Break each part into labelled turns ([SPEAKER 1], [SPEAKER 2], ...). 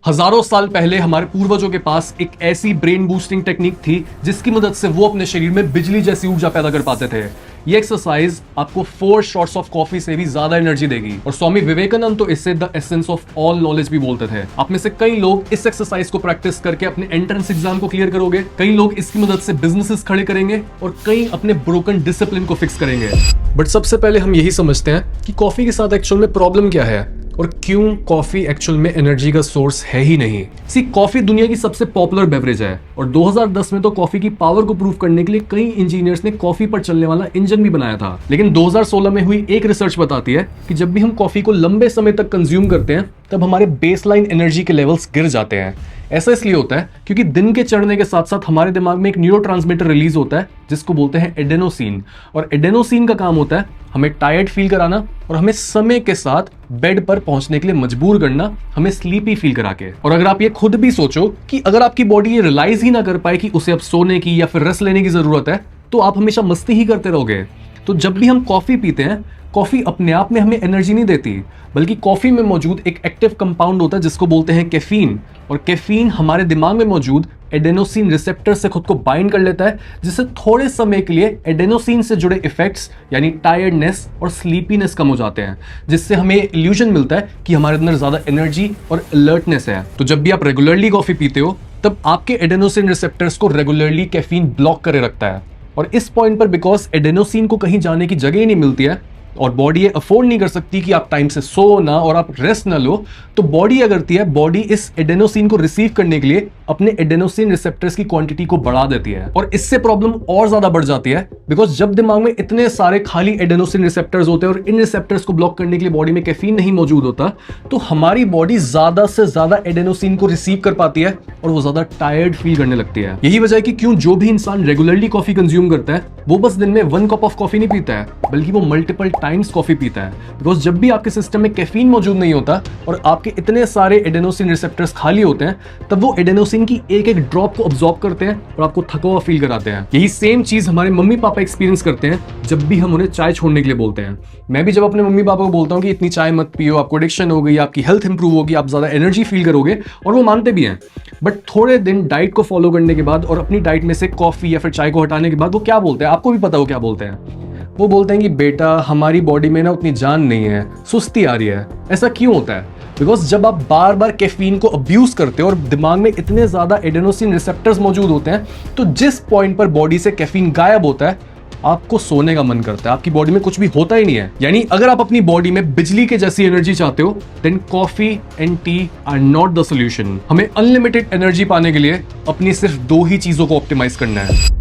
[SPEAKER 1] हजारों साल पहले हमारे पूर्वजों के पास एक ऐसी ब्रेन बूस्टिंग टेक्निक थी जिसकी मदद से वो अपने शरीर में बिजली जैसी ऊर्जा पैदा कर पाते थे। ये एक्सरसाइज आपको 4 शॉट्स ऑफ कॉफी से भी ज्यादा एनर्जी देगी और स्वामी विवेकानंद तो इसे the essence of all knowledge भी बोलते थे। आप में से कई लोग इस एक्सरसाइज को प्रैक्टिस करके अपने एंट्रेंस एग्जाम को क्लियर करोगे, कई लोग इसकी मदद से बिजनेसेस खड़े करेंगे और कई अपने ब्रोकन डिसिप्लिन को फिक्स करेंगे। बट सबसे पहले हम यही समझते हैं कि कॉफी के साथ एक्चुअल में प्रॉब्लम क्या है और क्यों कॉफी एक्चुअल में एनर्जी का सोर्स है ही नहीं। कॉफी दुनिया की सबसे पॉपुलर बेवरेज है और 2010 में तो कॉफी की पावर को प्रूव करने के लिए कई इंजीनियर्स ने कॉफी पर चलने वाला इंजन भी बनाया था। लेकिन 2016 में हुई एक रिसर्च बताती है कि जब भी हम कॉफी को लंबे समय तक कंज्यूम करते हैं तब हमारे बेसलाइन एनर्जी के लेवल्स गिर जाते हैं। ऐसा इसलिए होता है क्योंकि दिन के चढ़ने के साथ साथ हमारे दिमाग में एक न्यूरोट्रांसमीटर रिलीज होता है जिसको बोलते हैं एडेनोसिन, और एडेनोसिन का काम होता है हमें टायर्ड फील कराना और हमें समय के साथ बेड पर पहुंचने के लिए मजबूर करना, हमें स्लीपी फील करा के। और अगर आप ये खुद भी सोचो कि अगर आपकी बॉडी ये रियलाइज ही ना कर पाए कि उसे अब सोने की या फिर रेस्ट लेने की जरूरत है तो आप हमेशा मस्ती ही करते रहोगे। तो जब भी हम कॉफी पीते हैं, कॉफी अपने आप में हमें एनर्जी नहीं देती, बल्कि कॉफी में मौजूद एक एक्टिव कंपाउंड होता है जिसको बोलते हैं कैफीन, और कैफीन हमारे दिमाग में मौजूद एडेनोसिन रिसेप्टर से खुद को बाइंड कर लेता है, जिससे थोड़े समय के लिए एडेनोसिन से जुड़े इफेक्ट्स यानी टायर्डनेस और स्लीपीनेस कम हो जाते हैं, जिससे हमें इल्यूजन मिलता है कि हमारे अंदर ज्यादा एनर्जी और अलर्टनेस है। तो जब भी आप रेगुलरली कॉफी पीते हो तब आपके एडेनोसिन रिसेप्टर्स को रेगुलरली कैफीन ब्लॉक करे रखता है, और इस पॉइंट पर बिकॉज एडेनोसिन को कहीं जाने की जगह ही नहीं मिलती है और बॉडी ये अफोर्ड नहीं कर सकती कि आप टाइम से सो ना और आप रेस्ट ना लो, तो बॉडी क्या करती है, बॉडी इस एडेनोसिन को रिसीव करने के लिए अपने एडेनोसिन रिसेप्टर्स की क्वांटिटी को बढ़ा देती है। और इससे प्रॉब्लम और ज्यादा बढ़ जाती है बिकॉज जब दिमाग में इतने सारे खाली एडेनोसिन रिसेप्टर्स होते हैं और इन रिसेप्टर्स को ब्लॉक करने के लिए बॉडी में कैफीन नहीं मौजूद होता, तो हमारी बॉडी ज्यादा से ज्यादा एडेनोसिन को रिसीव कर पाती है और वो ज्यादा टायर्ड फील करने लगती है। यही वजह है कि क्यों जो भी इंसान रेगुलरली कॉफी कंज्यूम करता है वो बस दिन में 1 कप ऑफ कॉफी नहीं पीता है, बल्कि वो मल्टीपल टाइम्स कॉफी पीता है। बिकॉज जब भी आपके सिस्टम में कैफीन मौजूद नहीं होता और आपके इतने सारे एडेनोसिन रिसेप्टर्स खाली होते हैं, तब वो एडेनोसिन की एक एक ड्रॉप को अब्सॉर्ब करते हैं और आपको थका हुआ फील कराते हैं। यही सेम चीज हमारे मम्मी पापा एक्सपीरियंस करते हैं जब भी हम उन्हें चाय छोड़ने के लिए बोलते हैं। मैं भी जब अपने मम्मी पापा को बोलता हूँ कि इतनी चाय मत पियो, आपको एडिक्शन हो गई, आपकी हेल्थ इंप्रूव होगी, आप ज्यादा एनर्जी फील करोगे, और वो मानते भी हैं। बट थोड़े दिन डाइट को फॉलो करने के बाद और अपनी डाइट में से कॉफी या फिर चाय को हटाने के बाद वो क्या बोलते हैं, आपको भी पता हो क्या बोलते हैं। वो बोलते हैं कि बेटा हमारी बॉडी में ना उतनी जान नहीं है, सुस्ती आ रही है। ऐसा क्यों होता है? बिकॉज जब आप बार बार कैफीन को अब्यूज करते हो और दिमाग में इतने ज्यादा एडेनोसिन रिसेप्टर्स मौजूद होते हैं, तो जिस पॉइंट पर बॉडी से कैफीन गायब होता है आपको सोने का मन करता है, आपकी बॉडी में कुछ भी होता ही नहीं है। यानी अगर आप अपनी बॉडी में बिजली के जैसी एनर्जी चाहते हो, then coffee and tea are not the solution. हमें अनलिमिटेड एनर्जी पाने के लिए अपनी सिर्फ 2 ही चीजों को ऑप्टिमाइज करना है।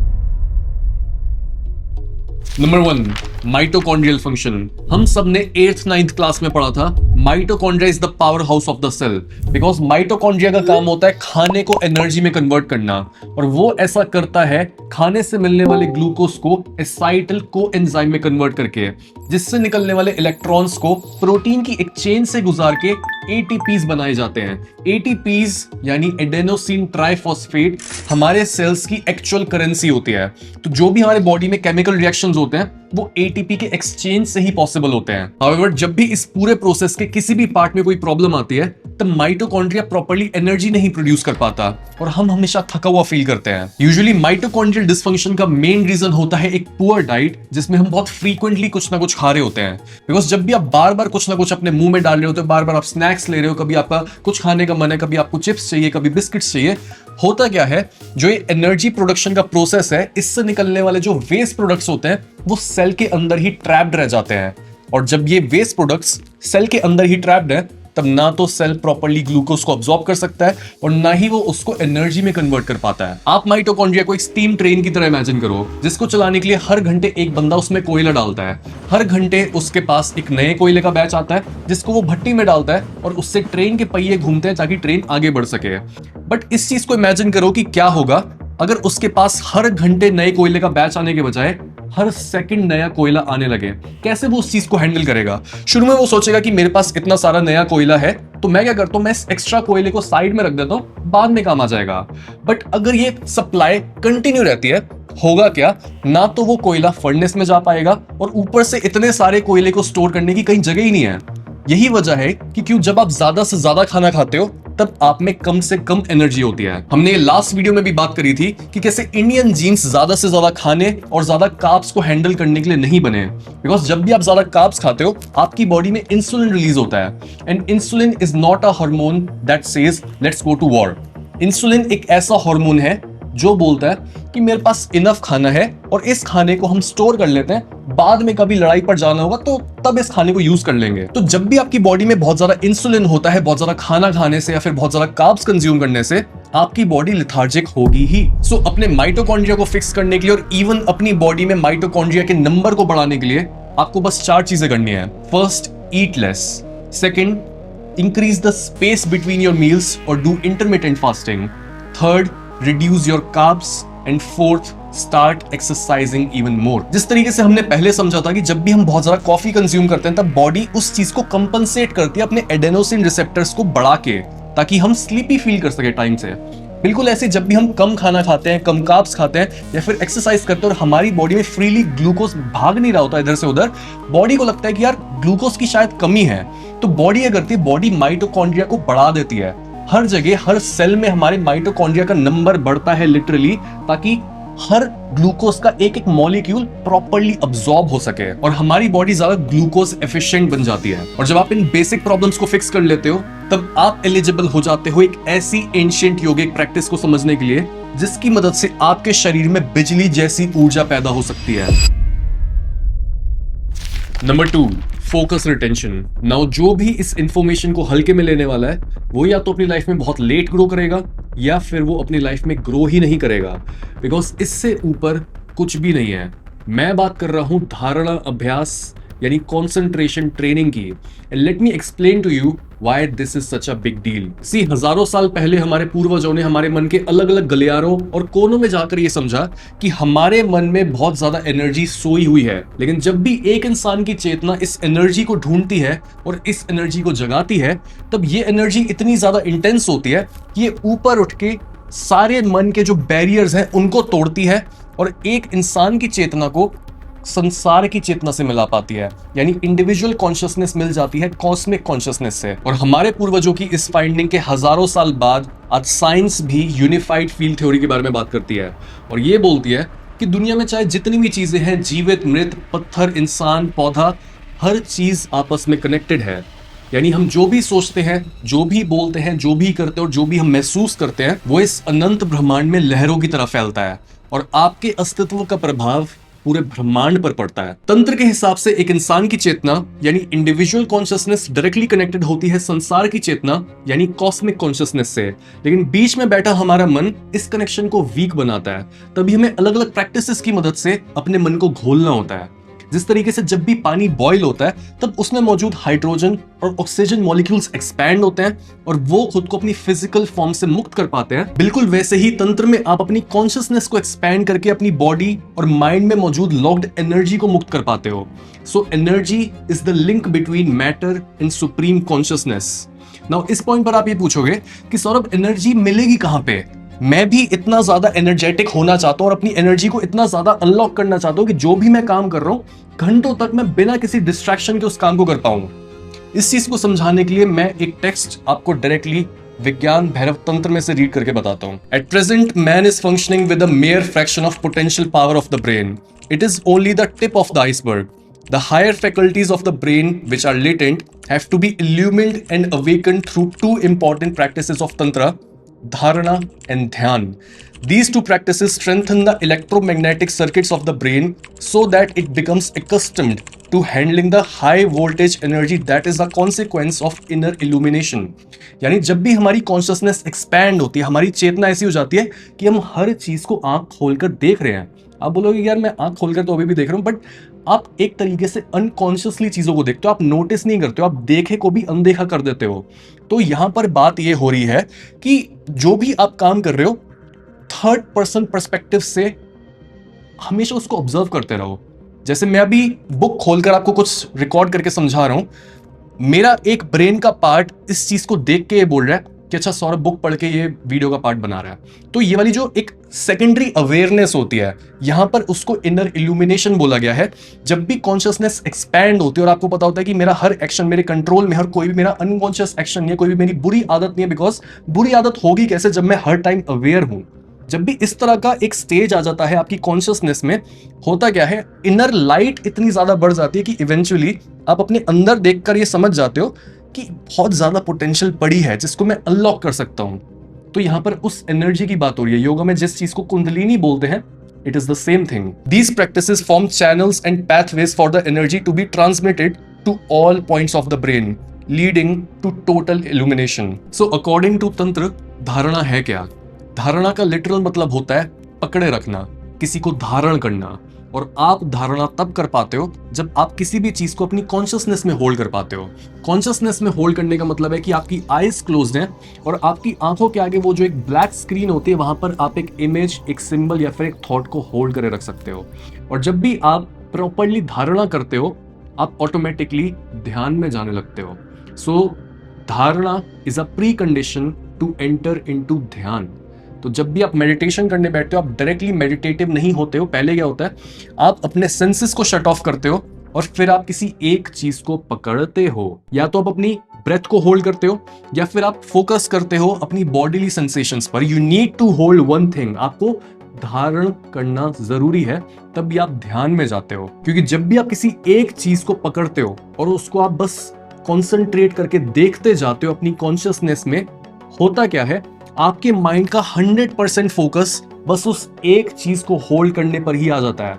[SPEAKER 1] Number 1, mitochondrial function. हम सब ने 8th 9th क्लास में पढ़ा था, mitochondria is the power house of the cell. Because mitochondria का काम होता है खाने को एनर्जी में कन्वर्ट करना, और वो ऐसा करता है खाने से मिलने वाले ग्लूकोज को एसाइटल कोएंजाइम में कन्वर्ट करके, जिससे निकलने वाले इलेक्ट्रॉन्स को प्रोटीन की एक चेन से गुजार के एटीपीज बनाए जाते हैं। एटीपीज यानी एडेनोसिन ट्राइफॉस्फेट हमारे सेल्स की एक्चुअल करेंसी होती है। तो जो भी हमारे बॉडी में केमिकल रिएक्शंस होते हैं वो एटीपी के एक्सचेंज से ही पॉसिबल होते हैं। हाउएवर जब भी इस पूरे प्रोसेस के किसी भी पार्ट में कोई प्रॉब्लम आती है तब माइटोकॉन्ड्रिया प्रॉपर्ली एनर्जी नहीं प्रोड्यूस कर पाता और हम हमेशा थका हुआ फील करते हैं। यूजुअली माइटोकॉन्ड्रियल डिसफंक्शन का मेन रीजन होता है एक पुअर डाइट, जिसमें हम बहुत फ्रीक्वेंटली कुछ ना कुछ खा रहे होते हैं। बिकॉज जब भी आप बार बार कुछ ना कुछ अपने मुंह में डाल रहे होते हो, बार बार आप स्नैक्स ले रहे हो, कभी आपका कुछ खाने का मन है, कभी आपको चिप्स चाहिए, कभी बिस्किट्स चाहिए, होता क्या है, जो ये एनर्जी प्रोडक्शन का प्रोसेस है, इससे निकलने वाले जो वेस्ट प्रोडक्ट्स होते हैं वो सेल के अंदर ही ट्रैप्ड रह जाते हैं। और जब ये वेस्ट प्रोडक्ट्स सेल के अंदर ही ट्रैप्ड है तब ना तो सेल प्रॉपर्ली ग्लूकोज को अब्सॉर्ब कर सकता है और ना ही वो उसको एनर्जी में कन्वर्ट कर पाता है। आप माइटोकॉन्ड्रिया को एक स्टीम ट्रेन की तरह इमेजिन करो, जिसको चलाने के लिए हर घंटे एक बंदा उसमें कोयला डालता है। हर घंटे उसके पास एक नए कोयले का बैच आता है जिसको वो भट्टी में डालता है और उससे ट्रेन के पहिए घूमते हैं ताकि ट्रेन आगे बढ़ सके। बट इस चीज को इमेजिन करो कि क्या होगा अगर उसके पास हर घंटे नए कोयले का बैच आने के बजाय हर सेकंड नया कोयला आने लगे। कैसे वो उस चीज को हैंडल करेगा? शुरू में वो सोचेगा कि मेरे पास इतना सारा नया कोयला है तो मैं क्या करता हूं, मैं इस एक्स्ट्रा कोयले को साइड में रख देता हूं, बाद में काम आ जाएगा। बट अगर ये सप्लाई कंटिन्यू रहती है, होगा क्या, ना तो वो कोयला फर्नेस में जा पाएगा और ऊपर से इतने सारे कोयले को स्टोर करने की कहीं जगह ही नहीं है। यही वजह है कि क्यों जब आप ज्यादा से ज्यादा खाना खाते हो तब आप में कम से कम एनर्जी होती है। हमने लास्ट वीडियो में भी बात करी थी कि कैसे इंडियन जीन्स ज्यादा से ज्यादा खाने और ज्यादा कार्ब्स को हैंडल करने के लिए नहीं बने, बिकॉज जब भी आप ज्यादा कार्ब्स खाते हो आपकी बॉडी में इंसुलिन रिलीज होता है, and insulin is not a hormone that says let's go to war. Insulin एक ऐसा हार्मोन है जो बोलता है कि मेरे पास इनफ खाना है और इस खाने को हम स्टोर कर लेते हैं, बाद में कभी लड़ाई पर जाना होगा तो तब इस खाने को यूज कर लेंगे। तो जब भी आपकी बॉडी में बहुत ज्यादा इंसुलिन होता है, बहुत ज्यादा खाना खाने से या फिर बहुत ज्यादा कार्ब्स कंज्यूम करने से, आपकी बॉडी लेथार्जिक होगी ही। सो अपने माइटोकॉन्ड्रिया को फिक्स करने के लिए और इवन अपनी बॉडी में माइटोकॉन्ड्रिया के नंबर को बढ़ाने के लिए आपको बस 4 चीजें करनी है। First, eat less. Second, increase the space between your meals और do intermittent fasting. Third, reduce your carbs, and fourth, start exercising even more। जिस तरीके से हमने पहले समझा था कि जब भी हम बहुत ज्यादा कॉफी कंज्यूम करते हैं तब बॉडी उस चीज को कंपनसेट करती है अपने एडेनोसिन रिसेप्टर्स को बढ़ा के, ताकि हम स्लीपी फील कर सके टाइम से। बिल्कुल ऐसे जब भी हम कम खाना खाते हैं, कम कार्ब्स खाते हैं या फिर एक्सरसाइज करते हैं और हमारी बॉडी में फ्रीली ग्लूकोज भाग नहीं रहा होता इधर से उधर, बॉडी को लगता है कि यार ग्लूकोज की शायद कमी है, तो बॉडी क्या करती है, बॉडी माइटोकॉन्ड्रिया को बढ़ा देती है। हर जगह हर सेल में हमारे माइटोकॉन्ड्रिया का नंबर बढ़ता है लिटरली, ताकि हर ग्लूकोज का एक एक मॉलिक्यूल प्रॉपर्ली अब्सॉर्ब हो सके और हमारी बॉडी ज्यादा ग्लूकोज एफिशिएंट बन जाती है। और जब आप इन बेसिक प्रॉब्लम्स को फिक्स कर लेते हो तब आप एलिजिबल हो जाते हो एक ऐसी एंशिएंट योगिक प्रैक्टिस को समझने के लिए जिसकी मदद से आपके शरीर में बिजली जैसी ऊर्जा पैदा हो सकती है। Number 2, focus retention. नाउ जो भी इस इंफॉर्मेशन को हल्के में लेने वाला है वो या तो अपनी लाइफ में बहुत लेट ग्रो करेगा या फिर वो अपनी लाइफ में ग्रो ही नहीं करेगा, बिकॉज इससे ऊपर कुछ भी नहीं है। मैं बात कर रहा हूं धारणा अभ्यास यानी कॉन्सेंट्रेशन ट्रेनिंग की। And let me explain to you why this is such a big deal. See, हजारों साल पहले हमारे पूर्वजों ने हमारे मन के अलग अलग गलियारों और कोनों में जाकर ये समझा कि हमारे मन में बहुत ज्यादा एनर्जी सोई हुई है, लेकिन जब भी एक इंसान की चेतना इस एनर्जी को ढूंढती है और इस एनर्जी को जगाती है, तब ये एनर्जी इतनी ज्यादा इंटेंस होती है कि ये ऊपर उठ के सारे मन के जो बैरियर्स हैं उनको तोड़ती है और एक इंसान की चेतना को संसार की चेतना से मिला पाती है, यानी इंडिविजुअल कॉन्शियसनेस मिल जाती है कॉस्मिक कॉन्शियसनेस से। और हमारे पूर्वजों की इस फाइंडिंग के हजारों साल बाद आज साइंस भी यूनिफाइड फील्ड थ्योरी के बारे में बात करती है और ये बोलती है कि दुनिया में चाहे जितनी भी चीजें हैं, जीवित, मृत, पत्थर, इंसान, पौधा, हर चीज आपस में कनेक्टेड है। यानी हम जो भी सोचते हैं, जो भी बोलते हैं, जो भी करते हैं और जो भी हम महसूस करते हैं, वो इस अनंत ब्रह्मांड में लहरों की तरह फैलता है और आपके अस्तित्व का प्रभाव पूरे ब्रह्मांड पर पड़ता है। तंत्र के हिसाब से एक इंसान की चेतना यानी इंडिविजुअल कॉन्शियसनेस डायरेक्टली कनेक्टेड होती है संसार की चेतना यानी कॉस्मिक कॉन्शियसनेस से, लेकिन बीच में बैठा हमारा मन इस कनेक्शन को वीक बनाता है। तभी हमें अलग अलग प्रैक्टिसेस की मदद से अपने मन को घोलना होता है। जिस तरीके से जब भी पानी बॉईल होता है तब उसमें मौजूद हाइड्रोजन और ऑक्सीजन मॉलिक्यूल्स एक्सपैंड होते हैं और वो खुद को अपनी फिजिकल फॉर्म से मुक्त कर पाते हैं, बिल्कुल वैसे ही तंत्र में आप अपनी कॉन्शियसनेस को एक्सपैंड करके अपनी बॉडी और माइंड में मौजूद लॉक्ड एनर्जी को मुक्त कर पाते हो। So energy is the link between matter and supreme consciousness. Now इस पॉइंट पर आप ये पूछोगे कि सौरभ, एनर्जी मिलेगी कहां पे? मैं भी इतना ज्यादा एनर्जेटिक होना चाहता हूं और अपनी एनर्जी को इतना ज्यादा अनलॉक करना चाहता हूं कि जो भी मैं काम कर रहा हूं घंटों तक मैं बिना किसी डिस्ट्रैक्शन के उस काम को कर पाऊं। इस चीज को समझाने के लिए मैं एक टेक्स्ट आपको डायरेक्टली विज्ञान भैरव तंत्र में से रीड करके बताता हूं। At present man is functioning with a mayor fraction of potential power of the brain. It is only the tip of the iceberg. The higher faculties of the brain, which are latent, have to be illumined and awakened through two important practices of Tantra, Dharana and Dhyan. These two practices strengthen the electromagnetic circuits of the brain so that it becomes accustomed to handling the high voltage energy that is a consequence of inner illumination. यानी जब भी हमारी consciousness expand होती है, हमारी चेतना ऐसी हो जाती है कि हम हर चीज को आंख खोलकर देख रहे हैं। आप बोलोगे यार मैं आंख खोलकर तो अभी भी देख रहा हूं, बट आप एक तरीके से अनकॉन्शियसली चीजों को देखते हो, आप नोटिस नहीं करते हो, आप देखे को भी अनदेखा कर देते हो। तो यहां पर बात यह हो रही है कि जो भी आप काम कर रहे हो थर्ड पर्सन पर्सपेक्टिव से हमेशा उसको ऑब्जर्व करते रहो। जैसे मैं अभी बुक खोलकर आपको कुछ रिकॉर्ड करके समझा रहा हूं, मेरा एक ब्रेन का पार्ट इस चीज को देख के ये बोल रहा है कि अच्छा सौरभ बुक पढ़ के ये वीडियो का पार्ट बना रहा है। तो ये वाली जो एक सेकेंडरी अवेयरनेस होती है, यहां पर उसको इनर इल्यूमिनेशन बोला गया है। जब भी कॉन्शियसनेस एक्सपैंड होती है और आपको पता होता है कि मेरा हर एक्शन मेरे कंट्रोल में, हर कोई भी मेरा अनकॉन्शियस एक्शन नहीं है, कोई भी मेरी बुरी आदत नहीं है, बिकॉज बुरी आदत होगी कैसे जब मैं हर टाइम अवेयर हूं। जब भी इस तरह का एक स्टेज आ जाता है आपकी कॉन्शियसनेस में, होता क्या है, इनर लाइट इतनी ज्यादा बढ़ जाती है कि इवेंचुअली आप अपने अंदर देखकर ये समझ जाते हो कि बहुत ज्यादा पोटेंशियल पड़ी है जिसको मैं अनलॉक कर सकता हूं। तो यहां पर उस एनर्जी की बात हो रही है। योगा में जिस चीज को कुंडलिनी बोलते हैं, it is the same thing. These practices form channels and pathways for the energy to be transmitted to all points of the brain, leading to total illumination. So according to tantra, धारणा है क्या? धारणा का लिटरल मतलब होता है पकड़े रखना, किसी को धारण करना। और आप धारणा तब कर पाते हो जब आप किसी भी चीज को अपनी कॉन्शियसनेस में होल्ड कर पाते हो। कॉन्शियसनेस में होल्ड करने का मतलब है कि आपकी आईज क्लोज्ड हैं और आपकी आंखों के आगे वो जो एक ब्लैक स्क्रीन होती है, वहां पर आप एक इमेज, एक सिंबल या फिर एक थॉट को होल्ड करे रख सकते हो। और जब भी आप प्रॉपरली धारणा करते हो, आप ऑटोमेटिकली ध्यान में जाने लगते हो। So dharana is a precondition to enter into dhyana. तो जब भी आप मेडिटेशन करने बैठते हो, आप डायरेक्टली मेडिटेटिव नहीं होते हो। पहले क्या होता है, आप अपने सेंसेस को शट ऑफ करते हो और फिर आप किसी एक चीज को पकड़ते हो। या तो आप अपनी ब्रेथ को होल्ड करते हो या फिर आप फोकस करते हो अपनी बॉडीली सेंसेशंस पर। You need to hold one thing. आपको धारण करना जरूरी है, तब भी आप ध्यान में जाते हो। क्योंकि जब भी आप किसी एक चीज को पकड़ते हो और उसको आप बस कॉन्सेंट्रेट करके देखते जाते हो अपनी कॉन्शियसनेस में, होता क्या है, आपके माइंड का 100% फोकस बस उस एक चीज को होल्ड करने पर ही आ जाता है।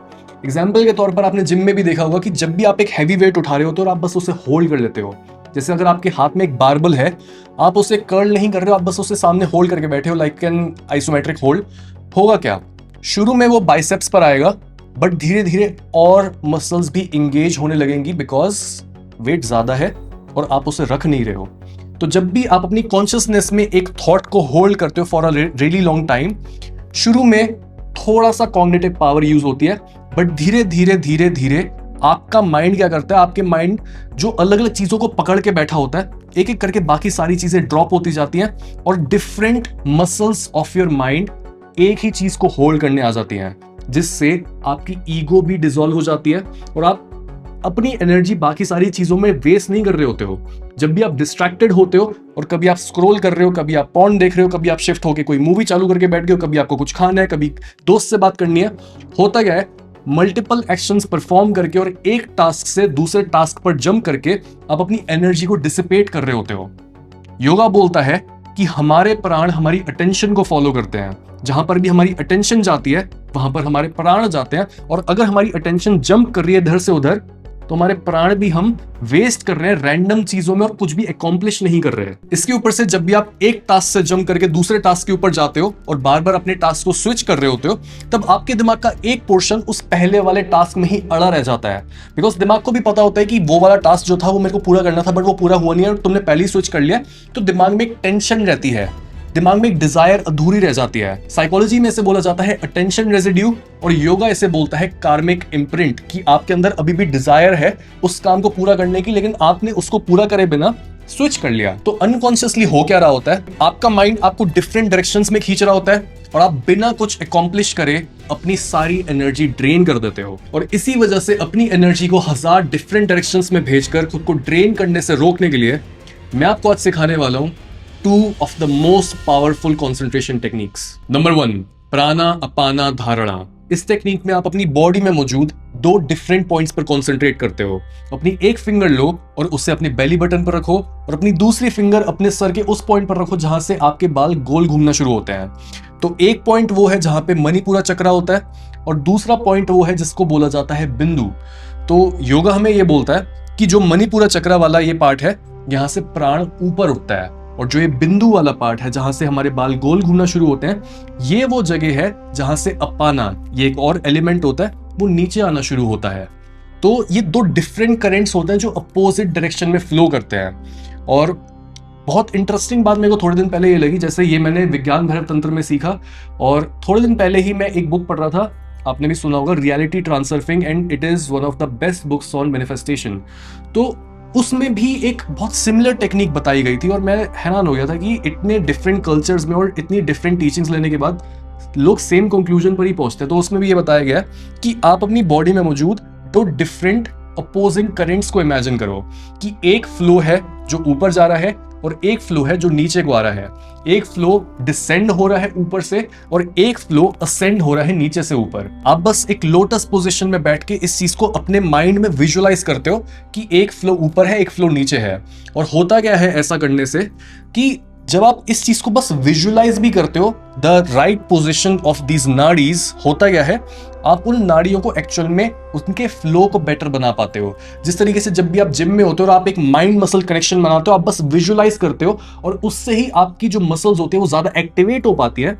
[SPEAKER 1] एग्जाम्पल के तौर पर आपने जिम में भी देखा होगा कि जब भी आप एक हैवी वेट उठा रहे होते हो और आप बस उसे होल्ड कर लेते हो। जैसे अगर आपके हाथ में एक बारबल है, आप उसे कर्ल नहीं कर रहे हो, आप बस उसे सामने होल्ड करके बैठे हो, लाइक एन आइसोमेट्रिक होल्ड। होगा क्या, शुरू में वो बाइसेप्स पर आएगा, बट धीरे धीरे और मसल्स भी इंगेज होने लगेंगी बिकॉज वेट ज्यादा है और आप उसे रख नहीं रहे हो। तो जब भी आप अपनी कॉन्शियसनेस में एक थॉट को होल्ड करते हो for a really long time, शुरू में थोड़ा सा कॉग्निटिव पावर यूज होती है, बट धीरे धीरे धीरे धीरे आपका माइंड क्या करता है, आपके माइंड जो अलग अलग चीजों को पकड़ के बैठा होता है, एक एक करके बाकी सारी चीजें ड्रॉप होती जाती हैं और different muscles of your mind एक ही चीज को होल्ड करने आ जाती हैं, जिससे आपकी ईगो भी डिसॉल्व हो जाती है और आप अपनी एनर्जी बाकी सारी चीजों में वेस्ट नहीं कर रहे होते हो। जब भी आप डिस्ट्रैक्टेड होते हो और कभी आप स्क्रॉल कर रहे हो, कभी आप पॉर्न देख रहे हो, कभी आप शिफ्ट होके कोई मूवी चालू करके बैठ गए हो, कभी आपको कुछ खाना है, कभी दोस्त से बात करनी है, होता क्या है, मल्टीपल एक्शंस परफॉर्म करके और एक टास्क से दूसरे टास्क पर जंप करके आप अपनी एनर्जी को डिसिपेट कर रहे होते हो। योगा बोलता है कि हमारे प्राण हमारी अटेंशन को फॉलो करते हैं। जहां पर भी हमारी अटेंशन जाती है, वहां पर हमारे प्राण जाते हैं। और अगर हमारी अटेंशन जंप कर रही है इधर से उधर, तो हमारे प्राण भी हम वेस्ट कर रहे हैं रैंडम चीजों में और कुछ भी अकॉम्प्लिश नहीं कर रहे हैं। इसके ऊपर से जब भी आप एक टास्क से जंप करके दूसरे टास्क के ऊपर जाते हो और बार बार अपने टास्क को स्विच कर रहे होते हो, तब आपके दिमाग का एक पोर्शन उस पहले वाले टास्क में ही अड़ा रह जाता है। बिकॉज दिमाग को भी पता होता है कि वो वाला टास्क जो था वो मेरे को पूरा करना था, बट वो पूरा हुआ नहीं है और तुमने पहले ही स्विच कर लिया। तो दिमाग में एक टेंशन रहती है, दिमाग में एक डिजायर अधूरी रह जाती है। साइकोलॉजी में इसे बोला जाता है अटेंशन रेजिड्यू और योगा इसे बोलता है कार्मिक इम्प्रिंट, कि आपके अंदर अभी भी डिजायर है उस काम को पूरा करने की, लेकिन आपने उसको पूरा करे बिना स्विच कर लिया। तो अनकॉन्शियसली हो क्या रहा होता है, आपका माइंड आपको डिफरेंट डायरेक्शंस में खींच रहा होता है और आप बिना कुछ अकॉम्प्लिश करे अपनी सारी एनर्जी ड्रेन कर देते हो। और इसी वजह से अपनी एनर्जी को 1000 डिफरेंट डायरेक्शंस में भेजकर खुद को ड्रेन करने से रोकने के लिए मैं आपको आज सिखाने वाला हूं 2 of the most powerful concentration techniques. Number 1, प्राणा अपाना धारणा। इस टेक्निक में आप अपनी बॉडी में मौजूद 2 डिफरेंट पॉइंट्स पर कॉन्सेंट्रेट करते हो। अपनी एक फिंगर लो और उसे अपने बेली बटन पर रखो और अपनी दूसरी फिंगर अपने सर के उस पॉइंट पर रखो जहां से आपके बाल गोल घूमना शुरू होते हैं। तो एक पॉइंट वो है जहां पे मणिपुरा चक्र होता है और दूसरा पॉइंट वो है जिसको बोला जाता है बिंदु। तो योगा हमें ये बोलता है कि जो मणिपुरा चक्र वाला ये पार्ट है, यहाँ से प्राण ऊपर उठता है, और जो ये बिंदु वाला पार्ट है जहां से हमारे बाल गोल घूमना शुरू होते हैं, ये वो जगह है जहां से अपाना, ये एक और एलिमेंट होता है, वो नीचे आना शुरू होता है। तो ये 2 डिफरेंट करेंट्स होते हैं जो अपोजिट डायरेक्शन में फ्लो करते हैं। और बहुत इंटरेस्टिंग बात मेरे को थोड़े दिन पहले ये लगी, जैसे ये मैंने विज्ञान भैरव तंत्र में सीखा और थोड़े दिन पहले ही मैं एक बुक पढ़ रहा था, आपने भी सुना होगा, reality transurfing, and it is one of the best books on manifestation. तो उसमें भी एक बहुत सिमिलर टेक्निक बताई गई थी और मैं हैरान हो गया था कि इतने डिफरेंट कल्चर्स में और इतनी डिफरेंट टीचिंग्स लेने के बाद लोग सेम कंक्लूजन पर ही पहुंचते हैं। तो उसमें भी ये बताया गया कि आप अपनी बॉडी में मौजूद दो डिफरेंट अपोजिंग करेंट्स को इमेजिन करो कि एक फ्लो है जो ऊपर जा रहा है और एक फ्लो है जो नीचे को आ रहा है। एक फ्लो डिसेंड हो रहा है ऊपर से और एक फ्लो असेंड हो रहा है नीचे से ऊपर। आप बस एक लोटस पोजीशन में बैठ के इस चीज को अपने माइंड में विजुअलाइज करते हो कि एक फ्लो ऊपर है, एक फ्लो नीचे है। और होता क्या है ऐसा करने से कि जब आप इस चीज को बस विजुअलाइज भी करते हो, the right position of these नाड़ीज, होता क्या है आप उन नाड़ियों को एक्चुअल में उनके फ्लो को बेटर बना पाते हो। जिस तरीके से जब भी आप जिम में होते हो और आप एक माइंड मसल कनेक्शन बनाते हो, आप बस विजुअलाइज करते हो और उससे ही आपकी जो मसल्स होती है वो ज्यादा एक्टिवेट हो पाती है।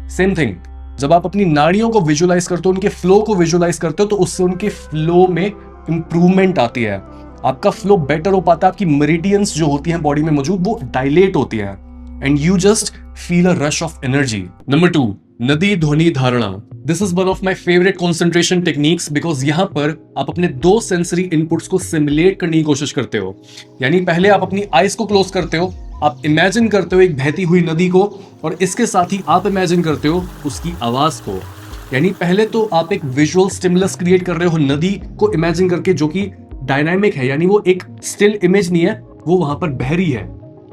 [SPEAKER 1] सेम थिंग जब आप अपनी नाड़ियों को विजुअलाइज करते हो, उनके फ्लो को विजुअलाइज करते हो, तो उससे उनके फ्लो में इंप्रूवमेंट आती है। आपका फ्लो बेटर हो पाता है, आपकी मेरिडियंस जो होती हैं बॉडी में मौजूद वो डायलेट होती है and you just feel a rush of energy. Number 2, नदी ध्वनि धारणा। This is one of my favourite concentration techniques because यहां पर आप अपने दो सेंसरी इनपुट्स को सिमुलेट करने की कोशिश करते हो। यानी पहले आप अपनी आईज को क्लोज करते हो, आप इमेजिन करते हो एक बहती हुई नदी को और इसके साथ ही आप इमेजिन करते हो उसकी आवाज को। यानी पहले तो आप एक विजुअल स्टिमुलस क्रिएट कर रहे हो नदी को इमेजिन करके, जो कि डायनामिक है, यानी वो एक स्टिल इमेज नहीं है, वो वहां पर बह रही है,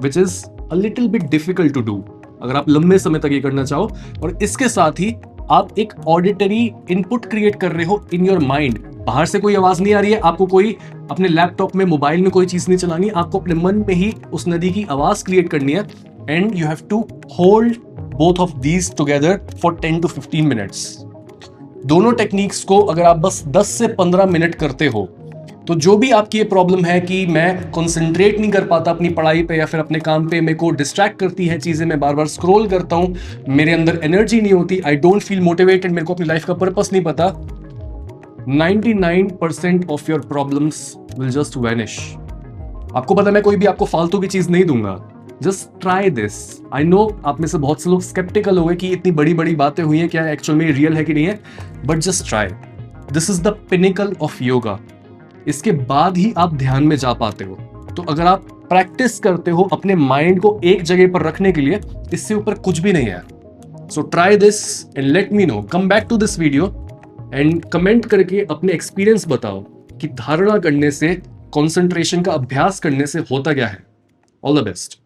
[SPEAKER 1] which is a little bit difficult to do अगर आप लंबे समय तक ये करना चाहो। और इसके साथ ही आप एक ऑडिटरी इनपुट क्रिएट कर रहे हो इन योर माइंड। बाहर से कोई आवाज नहीं आ रही है, आपको कोई अपने लैपटॉप में मोबाइल में कोई चीज नहीं चलानी, आपको अपने मन में ही उस नदी की आवाज क्रिएट करनी है and you have to hold both of these together for 10 to 15 minutes. दोनों टेक्निक्स को अगर आप बस 10 से 15 मिनट करते हो तो जो भी आपकी ये प्रॉब्लम है कि मैं कंसंट्रेट नहीं कर पाता अपनी पढ़ाई पे या फिर अपने काम पे, मेरे को डिस्ट्रैक्ट करती है चीजें, मैं बार बार स्क्रॉल करता हूं, मेरे अंदर एनर्जी नहीं होती, आई डोंट फील मोटिवेटेड, मेरे को अपनी लाइफ का पर्पस नहीं पता, 99% of your problems will just vanish. आपको पता, मैं कोई भी आपको फालतू की चीज नहीं दूंगा, just try this. I know आप में से बहुत से लोग स्केप्टिकल हो गए कि इतनी बड़ी बड़ी बातें हुई हैं, क्या एक्चुअल में रियल है कि नहीं है, but just try. This is the pinnacle of yoga. इसके बाद ही आप ध्यान में जा पाते हो। तो अगर आप प्रैक्टिस करते हो अपने माइंड को एक जगह पर रखने के लिए, इससे ऊपर कुछ भी नहीं है। So try this and let me know, come back to this video and comment करके अपने एक्सपीरियंस बताओ कि धारणा करने से, कंसंट्रेशन का अभ्यास करने से होता क्या है। All the best.